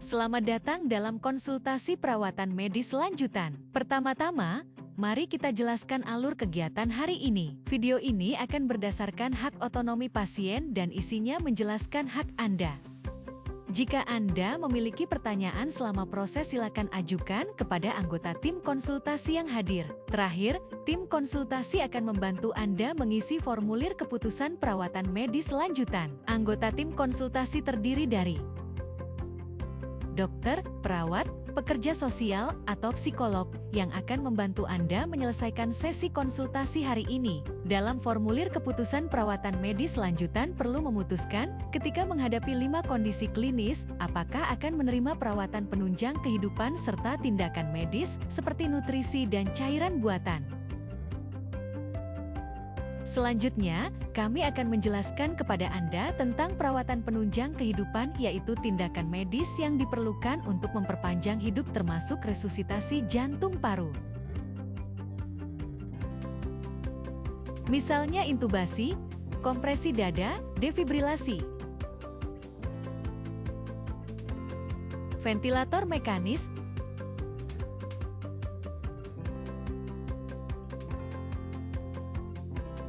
Selamat datang dalam konsultasi perawatan medis lanjutan. Pertama-tama, mari kita jelaskan alur kegiatan hari ini. Video ini akan berdasarkan hak otonomi pasien dan isinya menjelaskan hak Anda. Jika Anda memiliki pertanyaan selama proses, silakan ajukan kepada anggota tim konsultasi yang hadir. Terakhir, tim konsultasi akan membantu Anda mengisi formulir keputusan perawatan medis lanjutan. Anggota tim konsultasi terdiri dari dokter, perawat, pekerja sosial, atau psikolog yang akan membantu Anda menyelesaikan sesi konsultasi hari ini. Dalam formulir keputusan perawatan medis lanjutan perlu memutuskan ketika menghadapi 5 kondisi klinis, apakah akan menerima perawatan penunjang kehidupan serta tindakan medis seperti nutrisi dan cairan buatan. Selanjutnya, kami akan menjelaskan kepada Anda tentang perawatan penunjang kehidupan, yaitu tindakan medis yang diperlukan untuk memperpanjang hidup termasuk resusitasi jantung paru. Misalnya intubasi, kompresi dada, defibrilasi, ventilator mekanis,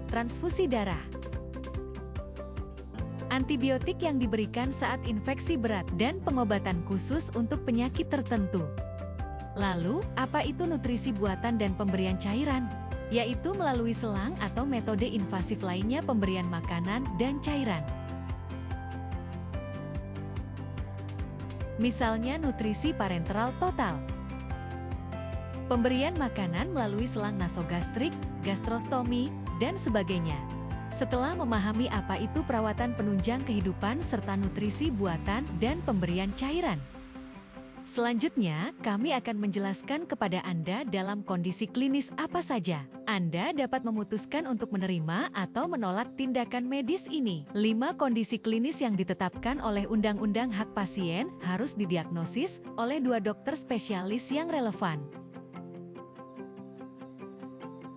transfusi darah, antibiotik yang diberikan saat infeksi berat, dan pengobatan khusus untuk penyakit tertentu. Lalu, apa itu nutrisi buatan dan pemberian cairan? Yaitu melalui selang atau metode invasif lainnya pemberian makanan dan cairan. Misalnya nutrisi parenteral total. Pemberian makanan melalui selang nasogastrik, gastrostomi, dan sebagainya. Setelah memahami apa itu perawatan penunjang kehidupan serta nutrisi buatan dan pemberian cairan, selanjutnya kami akan menjelaskan kepada Anda dalam kondisi klinis apa saja Anda dapat memutuskan untuk menerima atau menolak tindakan medis ini. 5 kondisi klinis yang ditetapkan oleh Undang-Undang Hak Pasien harus didiagnosis oleh 2 dokter spesialis yang relevan.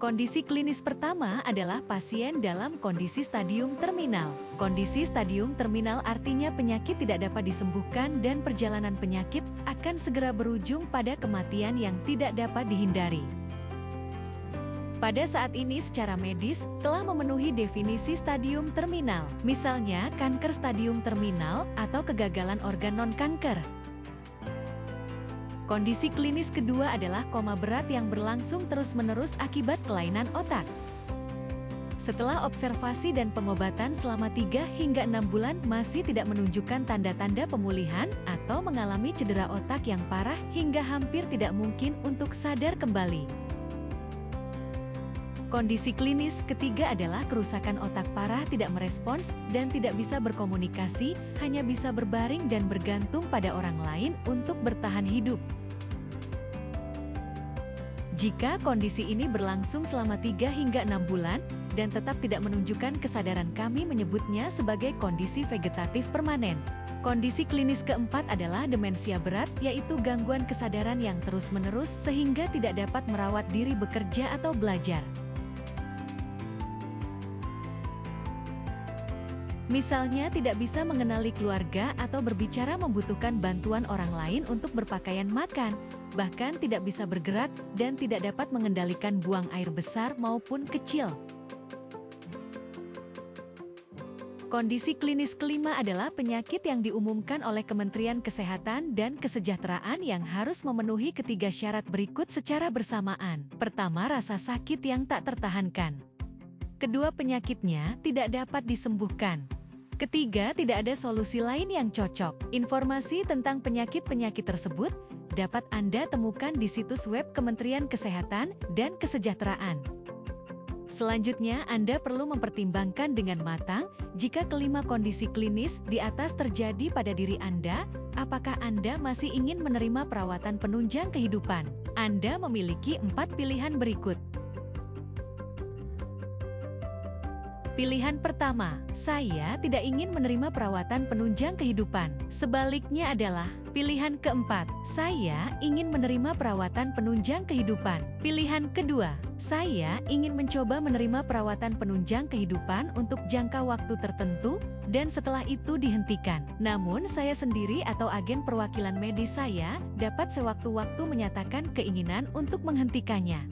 Kondisi klinis pertama adalah pasien dalam kondisi stadium terminal. Kondisi stadium terminal artinya penyakit tidak dapat disembuhkan dan perjalanan penyakit akan segera berujung pada kematian yang tidak dapat dihindari. Pada saat ini secara medis telah memenuhi definisi stadium terminal, misalnya kanker stadium terminal atau kegagalan organ non-kanker. Kondisi klinis kedua adalah koma berat yang berlangsung terus-menerus akibat kelainan otak. Setelah observasi dan pengobatan selama 3 hingga 6 bulan masih tidak menunjukkan tanda-tanda pemulihan atau mengalami cedera otak yang parah hingga hampir tidak mungkin untuk sadar kembali. Kondisi klinis ketiga adalah kerusakan otak parah tidak merespons dan tidak bisa berkomunikasi, hanya bisa berbaring dan bergantung pada orang lain untuk bertahan hidup. Jika kondisi ini berlangsung selama 3 hingga 6 bulan dan tetap tidak menunjukkan kesadaran, kami menyebutnya sebagai kondisi vegetatif permanen. Kondisi klinis keempat adalah demensia berat, yaitu gangguan kesadaran yang terus-menerus sehingga tidak dapat merawat diri, bekerja, atau belajar. Misalnya tidak bisa mengenali keluarga atau berbicara, membutuhkan bantuan orang lain untuk berpakaian, makan, bahkan tidak bisa bergerak dan tidak dapat mengendalikan buang air besar maupun kecil. Kondisi klinis kelima adalah penyakit yang diumumkan oleh Kementerian Kesehatan dan Kesejahteraan yang harus memenuhi ketiga syarat berikut secara bersamaan. Pertama, rasa sakit yang tak tertahankan. Kedua, penyakitnya tidak dapat disembuhkan. Ketiga, tidak ada solusi lain yang cocok. Informasi tentang penyakit-penyakit tersebut dapat Anda temukan di situs web Kementerian Kesehatan dan Kesejahteraan. Selanjutnya, Anda perlu mempertimbangkan dengan matang jika kelima kondisi klinis di atas terjadi pada diri Anda, apakah Anda masih ingin menerima perawatan penunjang kehidupan? Anda memiliki 4 pilihan berikut. Pilihan pertama, saya tidak ingin menerima perawatan penunjang kehidupan. Sebaliknya adalah pilihan keempat, saya ingin menerima perawatan penunjang kehidupan. Pilihan kedua, Saya ingin mencoba menerima perawatan penunjang kehidupan untuk jangka waktu tertentu, dan setelah itu dihentikan. Namun saya sendiri atau agen perwakilan medis saya dapat sewaktu-waktu menyatakan keinginan untuk menghentikannya.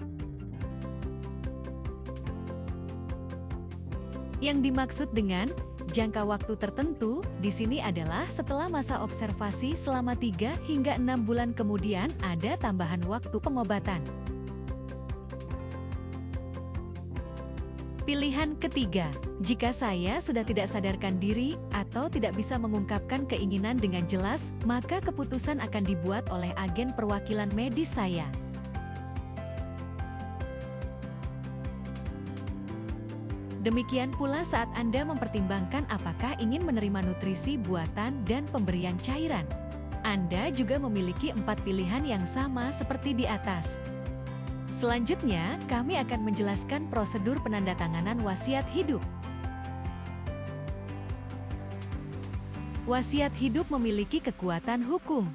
Yang dimaksud dengan jangka waktu tertentu di sini adalah setelah masa observasi selama 3 hingga 6 bulan kemudian ada tambahan waktu pengobatan. Pilihan ketiga, jika saya sudah tidak sadarkan diri atau tidak bisa mengungkapkan keinginan dengan jelas, maka keputusan akan dibuat oleh agen perwakilan medis saya. Demikian pula saat Anda mempertimbangkan apakah ingin menerima nutrisi buatan dan pemberian cairan. Anda juga memiliki 4 pilihan yang sama seperti di atas. Selanjutnya, kami akan menjelaskan prosedur penandatanganan wasiat hidup. Wasiat hidup memiliki kekuatan hukum.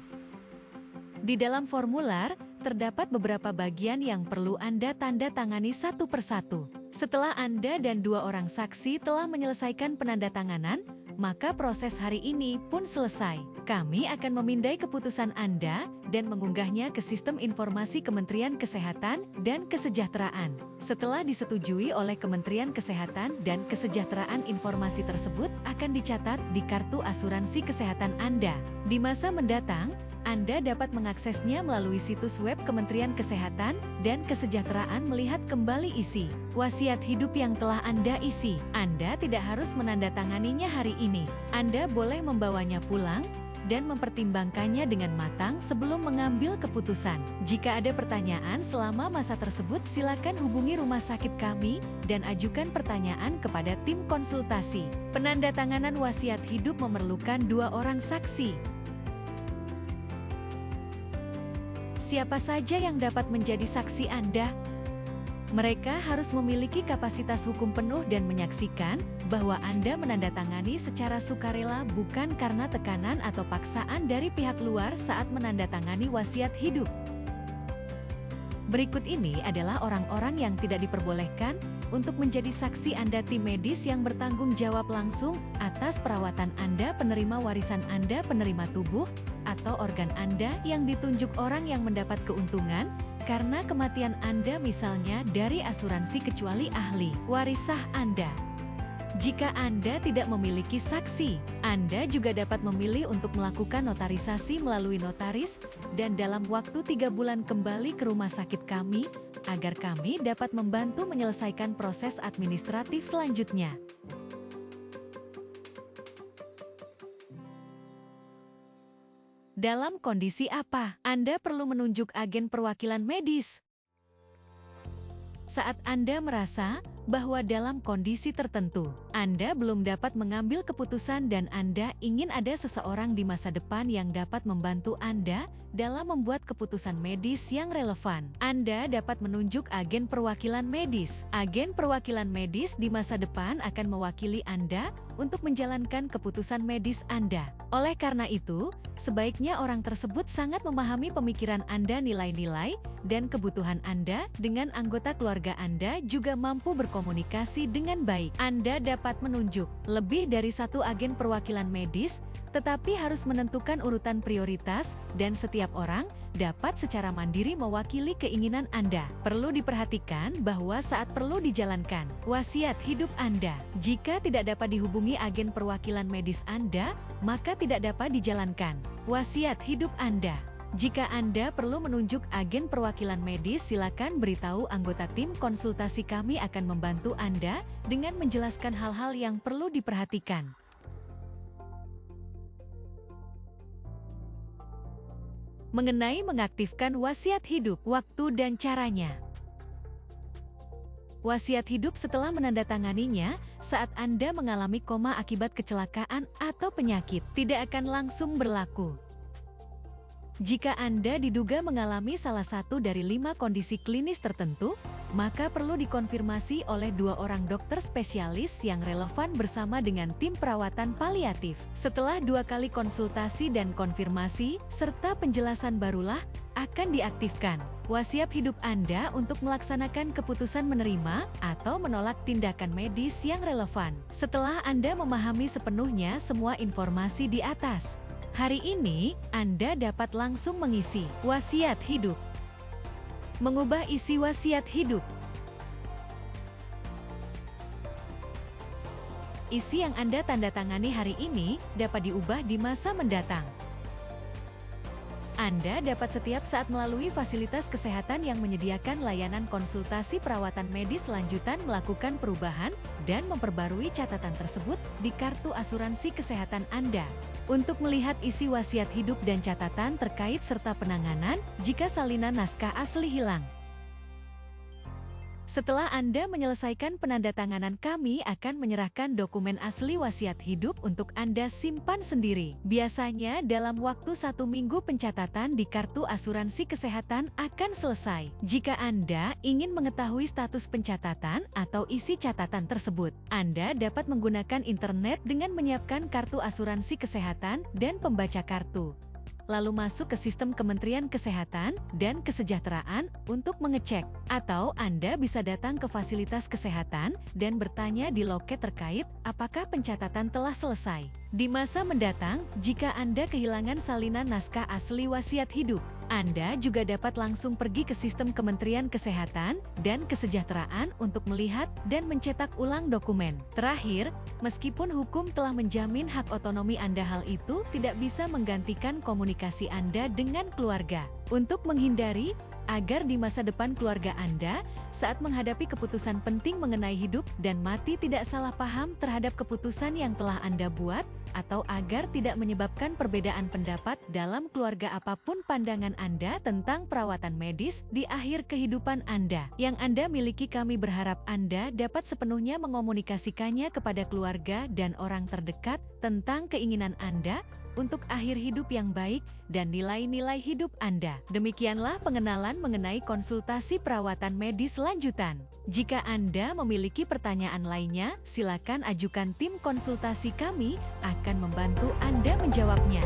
Di dalam formular, terdapat beberapa bagian yang perlu Anda tanda tangani satu persatu. Setelah Anda dan 2 orang saksi telah menyelesaikan penandatanganan, maka proses hari ini pun selesai. Kami akan memindai keputusan Anda dan mengunggahnya ke Sistem Informasi Kementerian Kesehatan dan Kesejahteraan. Setelah disetujui oleh Kementerian Kesehatan dan Kesejahteraan, informasi tersebut akan dicatat di kartu asuransi kesehatan Anda. Di masa mendatang, Anda dapat mengaksesnya melalui situs web Kementerian Kesehatan dan Kesejahteraan melihat kembali isi wasiat hidup yang telah Anda isi. Anda tidak harus menandatanganinya hari ini. Anda boleh membawanya pulang dan mempertimbangkannya dengan matang sebelum mengambil keputusan. Jika ada pertanyaan selama masa tersebut, silakan hubungi rumah sakit kami dan ajukan pertanyaan kepada tim konsultasi. Penandatanganan wasiat hidup memerlukan 2 orang saksi. Siapa saja yang dapat menjadi saksi Anda? Mereka harus memiliki kapasitas hukum penuh dan menyaksikan bahwa Anda menandatangani secara sukarela, bukan karena tekanan atau paksaan dari pihak luar saat menandatangani wasiat hidup. Berikut ini adalah orang-orang yang tidak diperbolehkan untuk menjadi saksi Anda: tim medis yang bertanggung jawab langsung atas perawatan Anda, penerima warisan Anda, penerima tubuh atau organ Anda yang ditunjuk orang yang mendapat keuntungan karena kematian Anda, misalnya dari asuransi kecuali ahli waris sah Anda. Jika Anda tidak memiliki saksi, Anda juga dapat memilih untuk melakukan notarisasi melalui notaris dan dalam waktu 3 bulan kembali ke rumah sakit kami agar kami dapat membantu menyelesaikan proses administratif selanjutnya. Dalam kondisi apa Anda perlu menunjuk agen perwakilan medis? Saat Anda merasa bahwa dalam kondisi tertentu, Anda belum dapat mengambil keputusan dan Anda ingin ada seseorang di masa depan yang dapat membantu Anda dalam membuat keputusan medis yang relevan, Anda dapat menunjuk agen perwakilan medis. Agen perwakilan medis di masa depan akan mewakili Anda untuk menjalankan keputusan medis Anda. Oleh karena itu, sebaiknya orang tersebut sangat memahami pemikiran Anda, nilai-nilai, dan kebutuhan Anda. Dengan anggota keluarga Anda juga mampu berkomunikasi dengan baik. Anda dapat menunjuk lebih dari 1 agen perwakilan medis, tetapi harus menentukan urutan prioritas, dan setiap orang dapat secara mandiri mewakili keinginan Anda. Perlu diperhatikan bahwa saat perlu dijalankan wasiat hidup Anda, jika tidak dapat dihubungi agen perwakilan medis Anda, maka tidak dapat dijalankan wasiat hidup Anda. Jika Anda perlu menunjuk agen perwakilan medis, silakan beritahu anggota tim konsultasi. Kami akan membantu Anda dengan menjelaskan hal-hal yang perlu diperhatikan. Mengenai mengaktifkan wasiat hidup, waktu dan caranya. Wasiat hidup setelah menandatanganinya, saat Anda mengalami koma akibat kecelakaan atau penyakit, tidak akan langsung berlaku. Jika Anda diduga mengalami salah satu dari 5 kondisi klinis tertentu, maka perlu dikonfirmasi oleh 2 orang dokter spesialis yang relevan bersama dengan tim perawatan paliatif. Setelah 2 kali konsultasi dan konfirmasi, serta penjelasan, barulah akan diaktifkan. Wasiat hidup Anda untuk melaksanakan keputusan menerima atau menolak tindakan medis yang relevan. Setelah Anda memahami sepenuhnya semua informasi di atas, hari ini Anda dapat langsung mengisi wasiat hidup. Mengubah isi wasiat hidup. Isi yang Anda tanda tangani hari ini dapat diubah di masa mendatang. Anda dapat setiap saat melalui fasilitas kesehatan yang menyediakan layanan konsultasi perawatan medis lanjutan melakukan perubahan dan memperbarui catatan tersebut di kartu asuransi kesehatan Anda. Untuk melihat isi wasiat hidup dan catatan terkait serta penanganan jika salinan naskah asli hilang. Setelah Anda menyelesaikan penandatanganan, kami akan menyerahkan dokumen asli wasiat hidup untuk Anda simpan sendiri. Biasanya dalam waktu 1 minggu pencatatan di kartu asuransi kesehatan akan selesai. Jika Anda ingin mengetahui status pencatatan atau isi catatan tersebut, Anda dapat menggunakan internet dengan menyiapkan kartu asuransi kesehatan dan pembaca kartu. Lalu masuk ke sistem Kementerian Kesehatan dan Kesejahteraan untuk mengecek. Atau Anda bisa datang ke fasilitas kesehatan dan bertanya di loket terkait apakah pencatatan telah selesai. Di masa mendatang, jika Anda kehilangan salinan naskah asli wasiat hidup, Anda juga dapat langsung pergi ke sistem Kementerian Kesehatan dan Kesejahteraan untuk melihat dan mencetak ulang dokumen. Terakhir, meskipun hukum telah menjamin hak otonomi Anda, hal itu tidak bisa menggantikan komunikasi Anda dengan keluarga. Untuk menghindari agar di masa depan keluarga Anda saat menghadapi keputusan penting mengenai hidup dan mati tidak salah paham terhadap keputusan yang telah Anda buat, atau agar tidak menyebabkan perbedaan pendapat dalam keluarga apapun pandangan Anda tentang perawatan medis di akhir kehidupan Anda yang Anda miliki, kami berharap Anda dapat sepenuhnya mengomunikasikannya kepada keluarga dan orang terdekat tentang keinginan Anda untuk akhir hidup yang baik dan nilai-nilai hidup Anda. Demikianlah pengenalan mengenai konsultasi perawatan medis lanjutan. Jika Anda memiliki pertanyaan lainnya, silakan ajukan tim konsultasi, kami akan membantu Anda menjawabnya.